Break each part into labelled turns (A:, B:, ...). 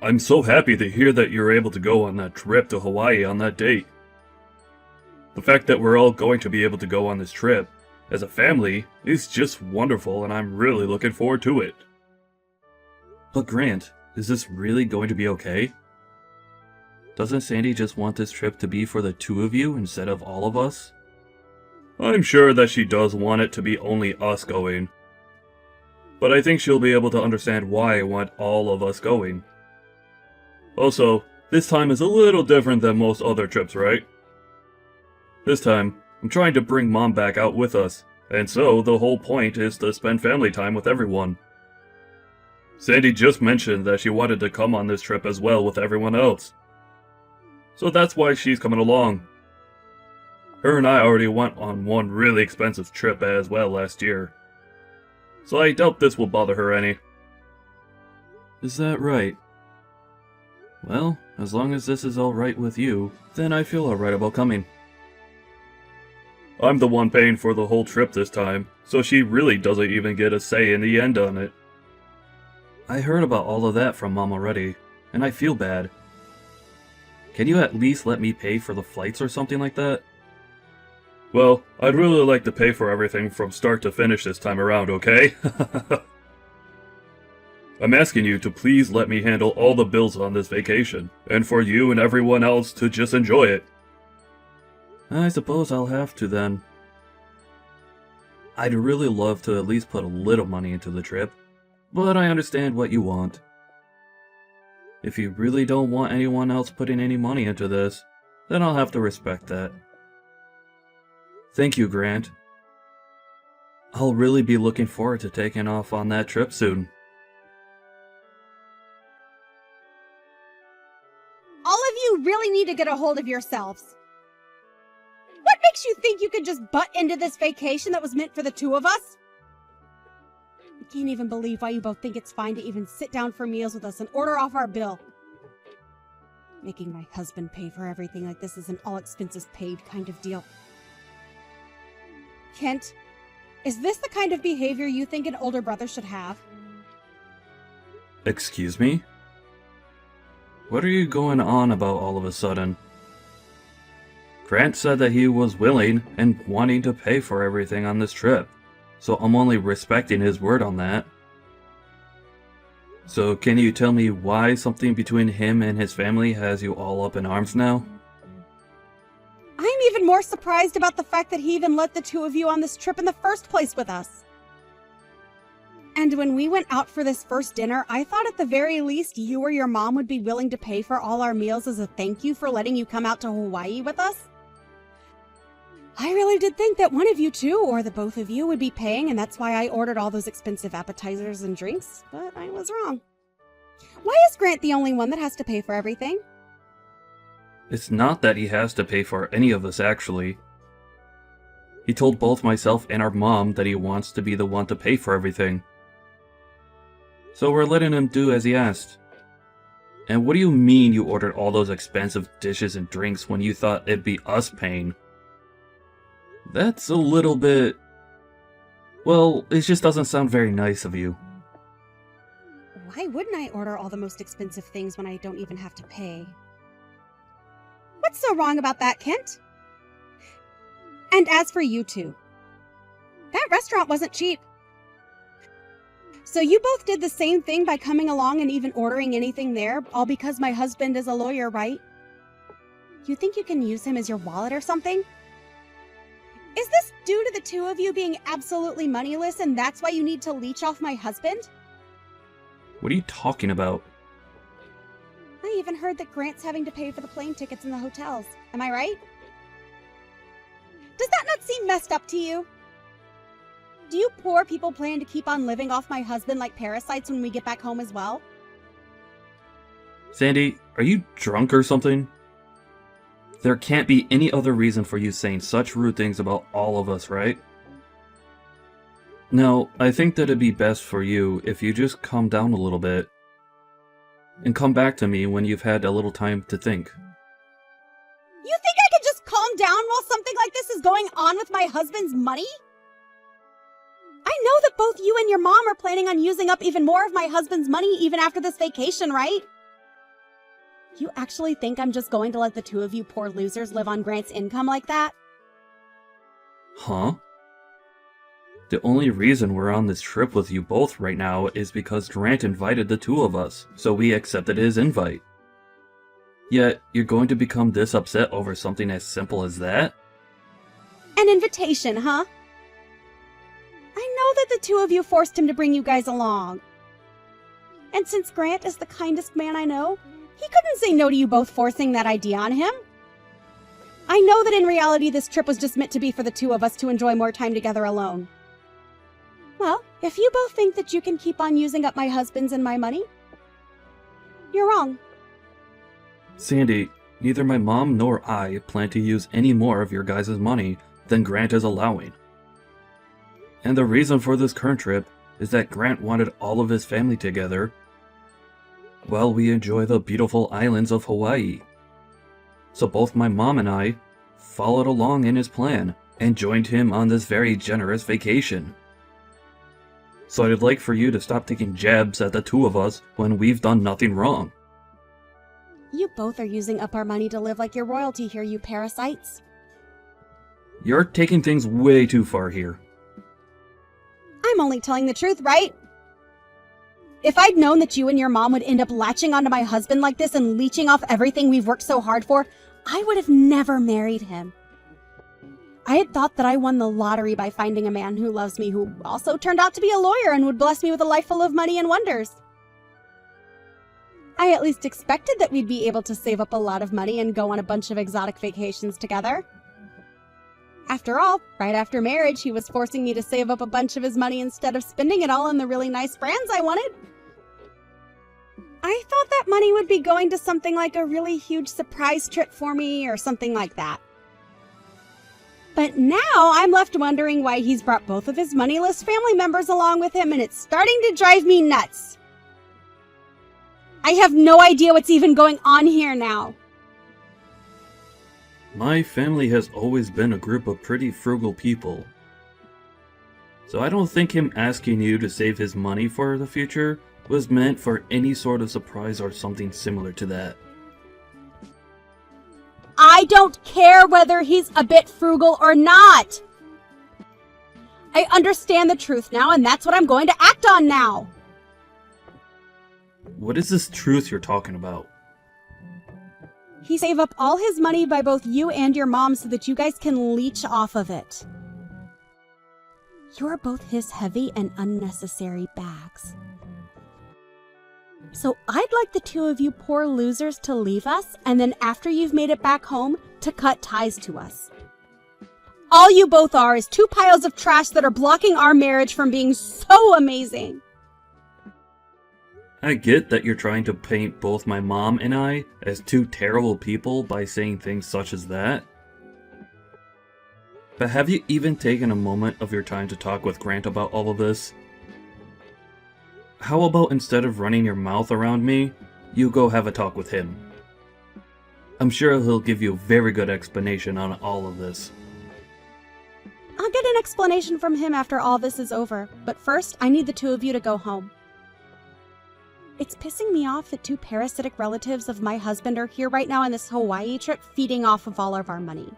A: I'm so happy to hear that you're able to go on that trip to Hawaii on that date. The fact that we're all going to be able to go on this trip as a family is just wonderful, and I'm really looking forward to it. But Grant, is this really going to be okay? Doesn't Sandy just want this trip to be for the two of you instead of all of us? I'm sure that she does want it to be only us going. But I think she'll be able to understand why I want all of us going. Also, this time is a little different than most other trips, right? This time, I'm trying to bring Mom back out with us, and so the whole point is to spend family time with everyone. Sandy just mentioned that she wanted to come on this trip as well with everyone else. So that's why she's coming along. Her and I already went on one really expensive trip as well last year. So I doubt this will bother her any. Is that right? Well, as long as this is alright with you, then I feel alright about coming. I'm the one paying for the whole trip this time, so she really doesn't even get a say in the end on it. I heard about all of that from Mom already, and I feel bad. Can you at least let me pay for the flights or something like that? Well, I'd really like to pay for everything from start to finish this time around, okay? I'm asking you to please let me handle all the bills on this vacation, and for you and everyone else to just enjoy it. I suppose I'll have to then. I'd really love to at least put a little money into the trip, but I understand what you want. If you really don't want anyone else putting any money into this, then I'll have to respect that. Thank you, Grant. I'll really be looking forward to taking off on that trip soon.
B: All of you really need to get a hold of yourselves. What makes you think you could just butt into this vacation that was meant for the two of us? I can't even believe why you both think it's fine to even sit down for meals with us and order off our bill. Making my husband pay for everything like this is an all-expenses-paid kind of deal. Kent, is this the kind of behavior you think an older brother should have?
A: Excuse me? What are you going on about all of a sudden? Grant said that he was willing and wanting to pay for everything on this trip, so I'm only respecting his word on that. So can you tell me why something between him and his family has you all up in arms now?
B: I'm even more surprised about the fact that he even let the two of you on this trip in the first place with us. And when we went out for this first dinner, I thought at the very least you or your mom would be willing to pay for all our meals as a thank you for letting you come out to Hawaii with us. I really did think that one of you two, or the both of you, would be paying, and that's why I ordered all those expensive appetizers and drinks, but I was wrong. Why is Grant the only one that has to pay for everything?
A: It's not that he has to pay for any of this, actually. He told both myself and our mom that he wants to be the one to pay for everything. So we're letting him do as he asked. And what do you mean you ordered all those expensive dishes and drinks when you thought it'd be us paying? That's a little bit... Well, it just doesn't sound very nice of you.
B: Why wouldn't I order all the most expensive things when I don't even have to pay? What's so wrong about that, Kent? And as for you two, that restaurant wasn't cheap. So you both did the same thing by coming along and even ordering anything there, all because my husband is a lawyer, right? You think you can use him as your wallet or something? Is this due to the two of you being absolutely moneyless and that's why you need to leech off my husband?
A: What are you talking about?
B: I even heard that Grant's having to pay for the plane tickets and the hotels. Am I right? Does that not seem messed up to you? Do you poor people plan to keep on living off my husband like parasites when we get back home as well?
A: Sandy, are you drunk or something? There can't be any other reason for you saying such rude things about all of us, right? No, I think that it'd be best for you if you just calm down a little bit. And come back to me when you've had a little time to think.
B: You think I could just calm down while something like this is going on with my husband's money? I know that both you and your mom are planning on using up even more of my husband's money even after this vacation, right? You actually think I'm just going to let the two of you poor losers live on Grant's income like that?
A: Huh? The only reason we're on this trip with you both right now is because Grant invited the two of us, so we accepted his invite. Yet, you're going to become this upset over something as simple as that?
B: An invitation, huh? I know that the two of you forced him to bring you guys along. And since Grant is the kindest man I know, he couldn't say no to you both forcing that idea on him. I know that in reality this trip was just meant to be for the two of us to enjoy more time together alone. Well, if you both think that you can keep on using up my husband's and my money, you're wrong.
A: Sandy, neither my mom nor I plan to use any more of your guys' money than Grant is allowing. And the reason for this current trip is that Grant wanted all of his family together while we enjoy the beautiful islands of Hawaii. So both my mom and I followed along in his plan and joined him on this very generous vacation. So I'd like for you to stop taking jabs at the two of us when we've done nothing wrong.
B: You both are using up our money to live like you're royalty here, you parasites.
A: You're taking things way too far here.
B: I'm only telling the truth, right? If I'd known that you and your mom would end up latching onto my husband like this and leeching off everything we've worked so hard for, I would have never married him. I had thought that I won the lottery by finding a man who loves me, who also turned out to be a lawyer and would bless me with a life full of money and wonders. I at least expected that we'd be able to save up a lot of money and go on a bunch of exotic vacations together. After all, right after marriage, he was forcing me to save up a bunch of his money instead of spending it all on the really nice brands I wanted. I thought that money would be going to something like a really huge surprise trip for me or something like that. But now I'm left wondering why he's brought both of his moneyless family members along with him, and it's starting to drive me nuts. I have no idea what's even going on here now.
A: My family has always been a group of pretty frugal people. So I don't think him asking you to save his money for the future was meant for any sort of surprise or something similar to that.
B: I don't care whether he's a bit frugal or not. I understand the truth now, and that's what I'm going to act on now.
A: What is this truth you're talking about?
B: He saved up all his money by both you and your mom so that you guys can leech off of it. You're both his heavy and unnecessary bags. So I'd like the two of you poor losers to leave us, and then after you've made it back home, to cut ties to us. All you both are is two piles of trash that are blocking our marriage from being so amazing.
A: I get that you're trying to paint both my mom and I as two terrible people by saying things such as that. But have you even taken a moment of your time to talk with Grant about all of this? How about instead of running your mouth around me, you go have a talk with him? I'm sure he'll give you a very good explanation on all of this.
B: I'll get an explanation from him after all this is over, but first I need the two of you to go home. It's pissing me off that two parasitic relatives of my husband are here right now on this Hawaii trip feeding off of all of our money.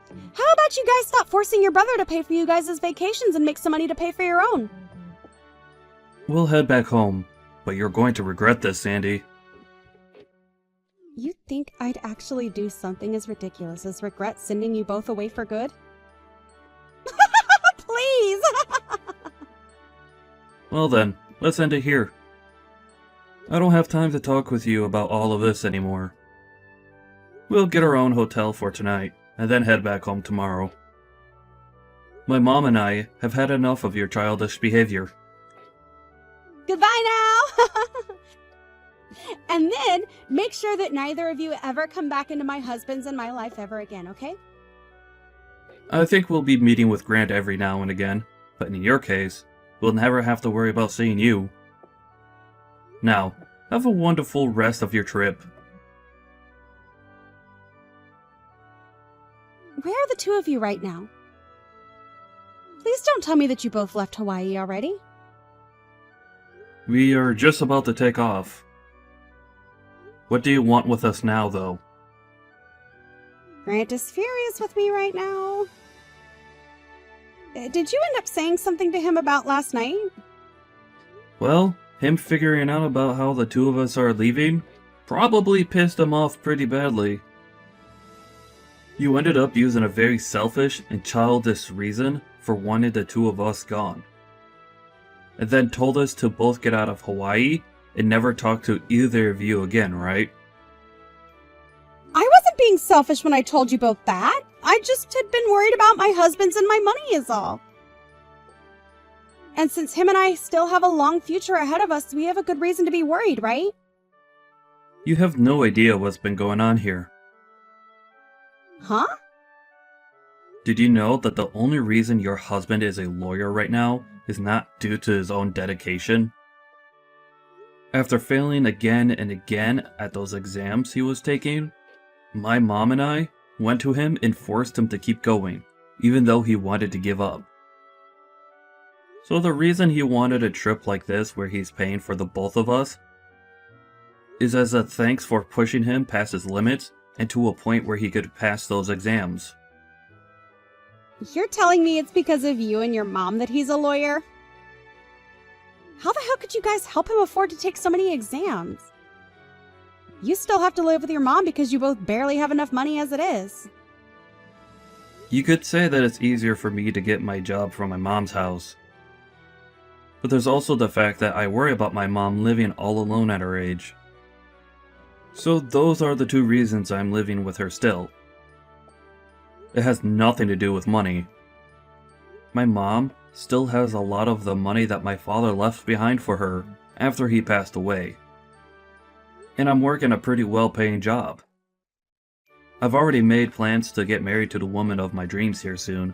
B: How about you guys stop forcing your brother to pay for you guys' vacations and make some money to pay for your own?
A: We'll head back home, but you're going to regret this, Sandy.
B: You think I'd actually do something as ridiculous as regret sending you both away for good? Please!
A: Well then, let's end it here. I don't have time to talk with you about all of this anymore. We'll get our own hotel for tonight, and then head back home tomorrow. My mom and I have had enough of your childish behavior.
B: Goodbye now! And then, make sure that neither of you ever come back into my husband's and my life ever again, okay?
A: I think we'll be meeting with Grant every now and again, but in your case, we'll never have to worry about seeing you. Now, have a wonderful rest of your trip.
B: Where are the two of you right now? Please don't tell me that you both left Hawaii already.
A: We are just about to take off. What do you want with us now, though?
B: Grant is furious with me right now. Did you end up saying something to him about last night?
A: Well, him figuring out about how the two of us are leaving probably pissed him off pretty badly. You ended up using a very selfish and childish reason for wanting the two of us gone. And then told us to both get out of Hawaii and never talk to either of you again, right?
B: I wasn't being selfish when I told you both that. I just had been worried about my husband's and my money is all. And since him and I still have a long future ahead of us, we have a good reason to be worried, right?
A: You have no idea what's been going on here.
B: Huh?
A: Did you know that the only reason your husband is a lawyer right now is not due to his own dedication? After failing again and again at those exams he was taking, my mom and I went to him and forced him to keep going, even though he wanted to give up. So the reason he wanted a trip like this where he's paying for the both of us is as a thanks for pushing him past his limits and to a point where he could pass those exams.
B: You're telling me it's because of you and your mom that he's a lawyer? How the hell could you guys help him afford to take so many exams? You still have to live with your mom because you both barely have enough money as it is.
A: You could say that it's easier for me to get my job from my mom's house. But there's also the fact that I worry about my mom living all alone at her age. So those are the two reasons I'm living with her still. It has nothing to do with money. My mom still has a lot of the money that my father left behind for her after he passed away. And I'm working a pretty well-paying job. I've already made plans to get married to the woman of my dreams here soon.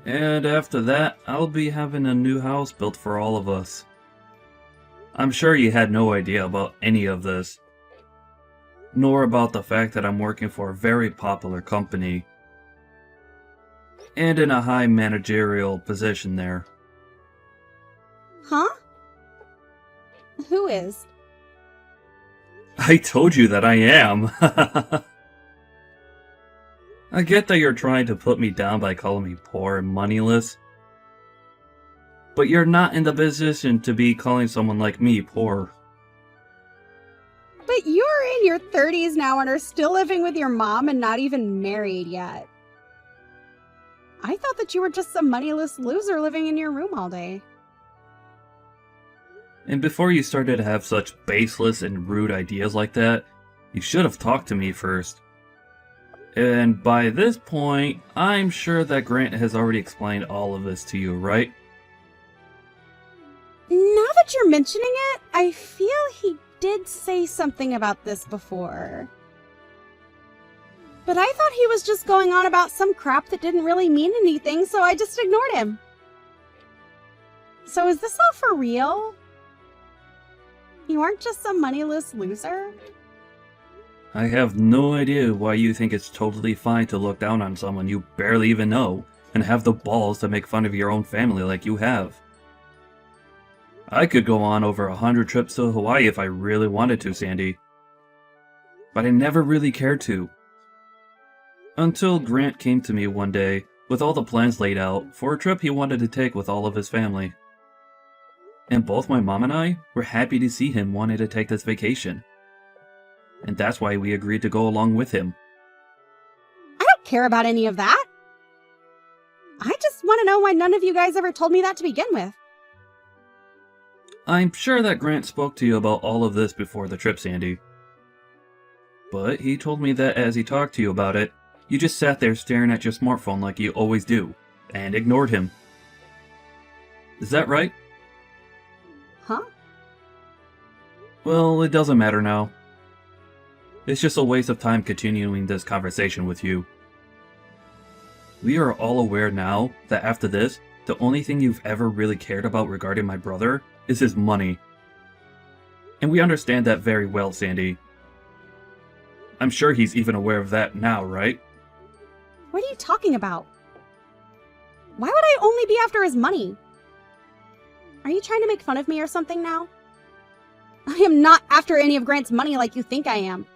A: And after that, I'll be having a new house built for all of us. I'm sure you had no idea about any of this. Nor about the fact that I'm working for a very popular company. And in a high managerial position there.
B: Huh? Who is?
A: I told you that I am! I get that you're trying to put me down by calling me poor and moneyless. But you're not in the position to be calling someone like me poor.
B: But you're in your 30s now and are still living with your mom and not even married yet. I thought that you were just some moneyless loser living in your room all day.
A: And before you started to have such baseless and rude ideas like that, you should have talked to me first. And by this point, I'm sure that Grant has already explained all of this to you, right?
B: Now that you're mentioning it, I feel he did say something about this before. But I thought he was just going on about some crap that didn't really mean anything, so I just ignored him. So is this all for real? You aren't just some moneyless loser?
A: I have no idea why you think it's totally fine to look down on someone you barely even know and have the balls to make fun of your own family like you have. I could go on over 100 trips to Hawaii if I really wanted to, Sandy. But I never really cared to. Until Grant came to me one day with all the plans laid out for a trip he wanted to take with all of his family. And both my mom and I were happy to see him wanting to take this vacation. And that's why we agreed to go along with him.
B: I don't care about any of that. I just want to know why none of you guys ever told me that to begin with.
A: I'm sure that Grant spoke to you about all of this before the trip, Sandy. But he told me that as he talked to you about it, you just sat there staring at your smartphone like you always do, and ignored him. Is that right?
B: Huh?
A: Well, it doesn't matter now. It's just a waste of time continuing this conversation with you. We are all aware now that after this, the only thing you've ever really cared about regarding my brother is his money. And we understand that very well, Sandy. I'm sure he's even aware of that now, right?
B: What are you talking about? Why would I only be after his money? Are you trying to make fun of me or something now? I am not after any of Grant's money like you think I am.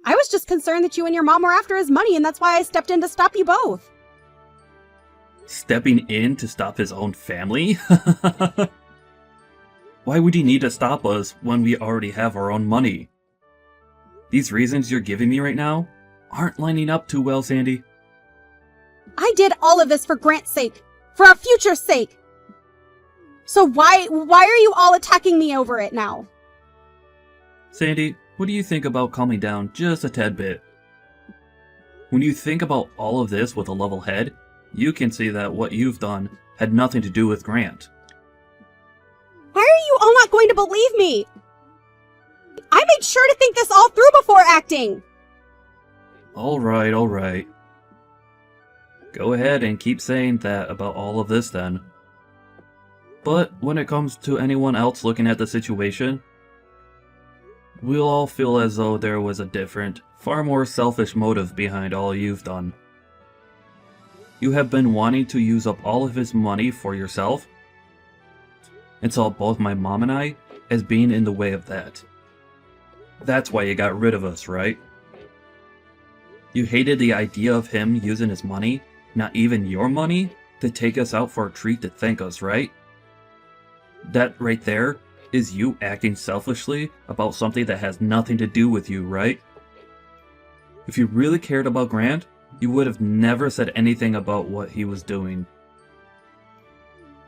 B: I was just concerned that you and your mom were after his money, and that's why I stepped in to stop you both.
A: Stepping in to stop his own family? Why would he need to stop us when we already have our own money? These reasons you're giving me right now aren't lining up too well, Sandy.
B: I did all of this for Grant's sake, for our future's sake. So why are you all attacking me over it now?
A: Sandy, what do you think about calming down just a tad bit? When you think about all of this with a level head, you can see that what you've done had nothing to do with Grant.
B: Why are you all not going to believe me? I made sure to think this all through before acting.
A: Alright. Go ahead and keep saying that about all of this then. But when it comes to anyone else looking at the situation, we'll all feel as though there was a different, far more selfish motive behind all you've done. You have been wanting to use up all of his money for yourself, and saw both my mom and I as being in the way of that. That's why you got rid of us, right? You hated the idea of him using his money, not even your money, to take us out for a treat to thank us, right? That right there is you acting selfishly about something that has nothing to do with you, right? If you really cared about Grant, you would have never said anything about what he was doing.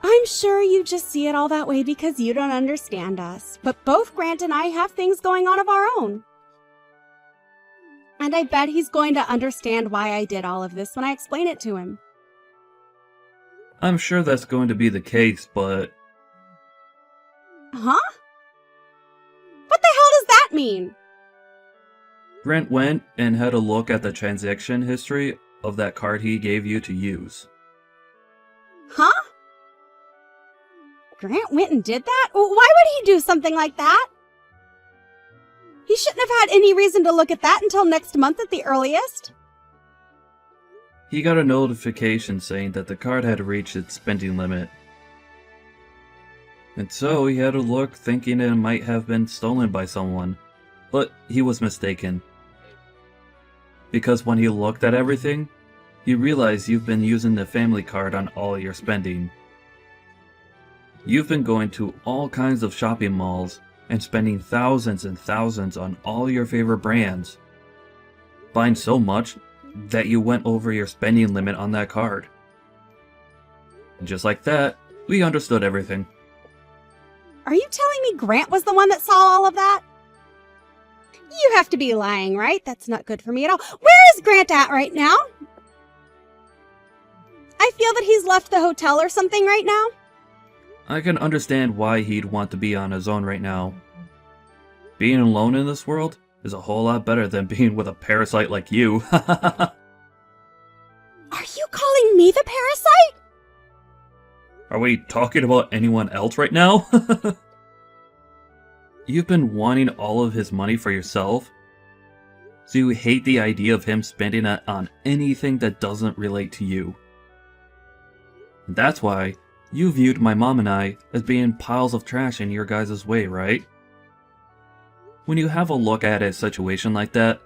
B: I'm sure you just see it all that way because you don't understand us. But both Grant and I have things going on of our own. And I bet he's going to understand why I did all of this when I explain it to him.
A: I'm sure that's going to be the case, but...
B: Huh? What the hell does that mean?
A: Grant went and had a look at the transaction history of that card he gave you to use.
B: Huh? Grant went and did that? Why would he do something like that? He shouldn't have had any reason to look at that until next month at the earliest.
A: He got a notification saying that the card had reached its spending limit. And so he had a look thinking it might have been stolen by someone. But he was mistaken. Because when he looked at everything, he realized you've been using the family card on all your spending. You've been going to all kinds of shopping malls and spending thousands and thousands on all your favorite brands. Buying so much that you went over your spending limit on that card. And just like that, we understood everything.
B: Are you telling me Grant was the one that saw all of that? You have to be lying, right? That's not good for me at all. Where is Grant at right now? I feel that he's left the hotel or something right now.
A: I can understand why he'd want to be on his own right now. Being alone in this world is a whole lot better than being with a parasite like you.
B: Are you calling me the parasite?
A: Are we talking about anyone else right now? You've been wanting all of his money for yourself, so you hate the idea of him spending it on anything that doesn't relate to you. And that's why you viewed my mom and I as being piles of trash in your guys' way, right? When you have a look at a situation like that,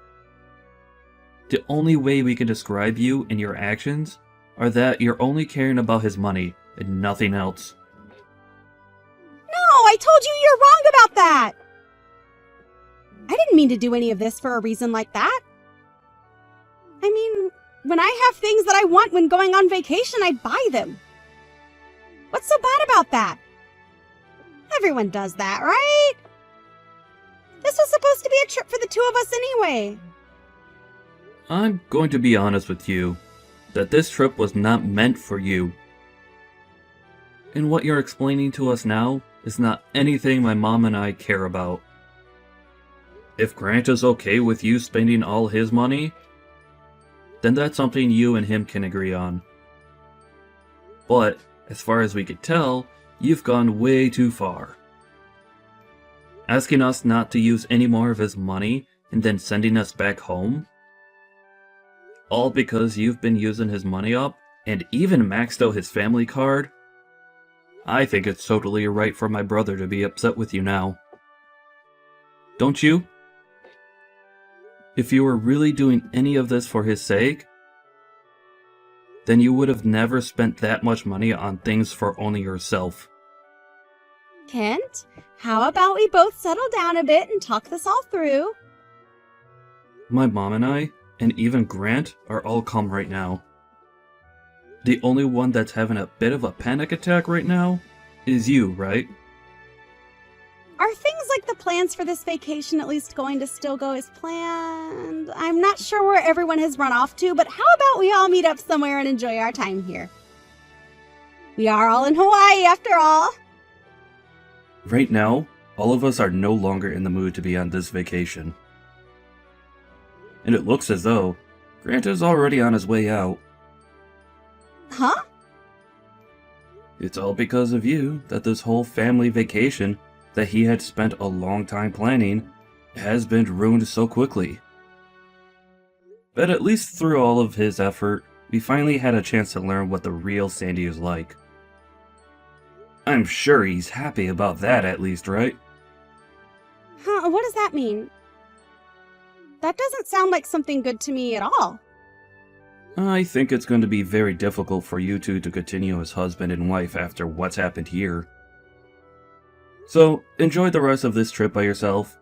A: the only way we can describe you and your actions are that you're only caring about his money and nothing else.
B: No, I told you you're wrong about that. I didn't mean to do any of this for a reason like that. I mean, when I have things that I want when going on vacation, I buy them. What's so bad about that? Everyone does that, right? This was supposed to be a trip for the two of us anyway.
A: I'm going to be honest with you, that this trip was not meant for you. And what you're explaining to us now is not anything my mom and I care about. If Grant is okay with you spending all his money, then that's something you and him can agree on. But, as far as we could tell, you've gone way too far. Asking us not to use any more of his money and then sending us back home? All because you've been using his money up and even maxed out his family card? I think it's totally right for my brother to be upset with you now. don't you? If you were really doing any of this for his sake, then you would have never spent that much money on things for only yourself.
B: Kent, how about we both settle down a bit and talk this all through?
A: My mom and I, and even Grant, are all calm right now. The only one that's having a bit of a panic attack right now is you, right?
B: Are things like the plans for this vacation at least going to still go as planned? I'm not sure where everyone has run off to, but how about we all meet up somewhere and enjoy our time here? We are all in Hawaii after all.
A: Right now, all of us are no longer in the mood to be on this vacation. And it looks as though Grant is already on his way out.
B: Huh?
A: It's all because of you that this whole family vacation that he had spent a long time planning has been ruined so quickly. But at least through all of his effort, we finally had a chance to learn what the real Sandy is like. I'm sure he's happy about that at least, right?
B: Huh, what does that mean? That doesn't sound like something good to me at all.
A: I think it's going to be very difficult for you two to continue as husband and wife after what's happened here. So, enjoy the rest of this trip by yourself,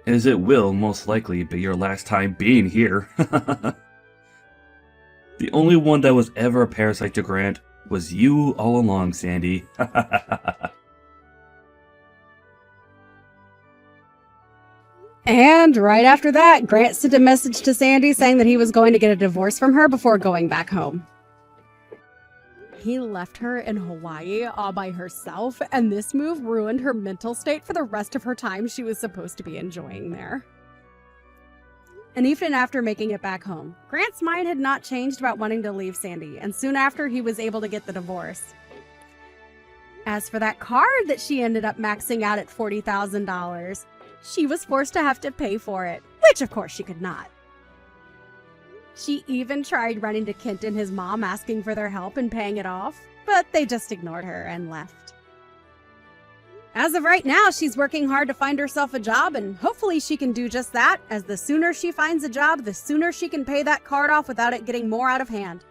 A: as it will most likely be your last time being here. The only one that was ever a parasite to Grant was you all along, Sandy.
B: And right after that, Grant sent a message to Sandy saying that he was going to get a divorce from her before going back home. He left her in Hawaii all by herself, and this move ruined her mental state for the rest of her time she was supposed to be enjoying there. And even after making it back home, Grant's mind had not changed about wanting to leave Sandy, and soon after he was able to get the divorce. As for that card that she ended up maxing out at $40,000, she was forced to have to pay for it, which of course she could not. She even tried running to Kent and his mom asking for their help and paying it off, but they just ignored her and left. As of right now, she's working hard to find herself a job, and hopefully she can do just that, as the sooner she finds a job, the sooner she can pay that card off without it getting more out of hand.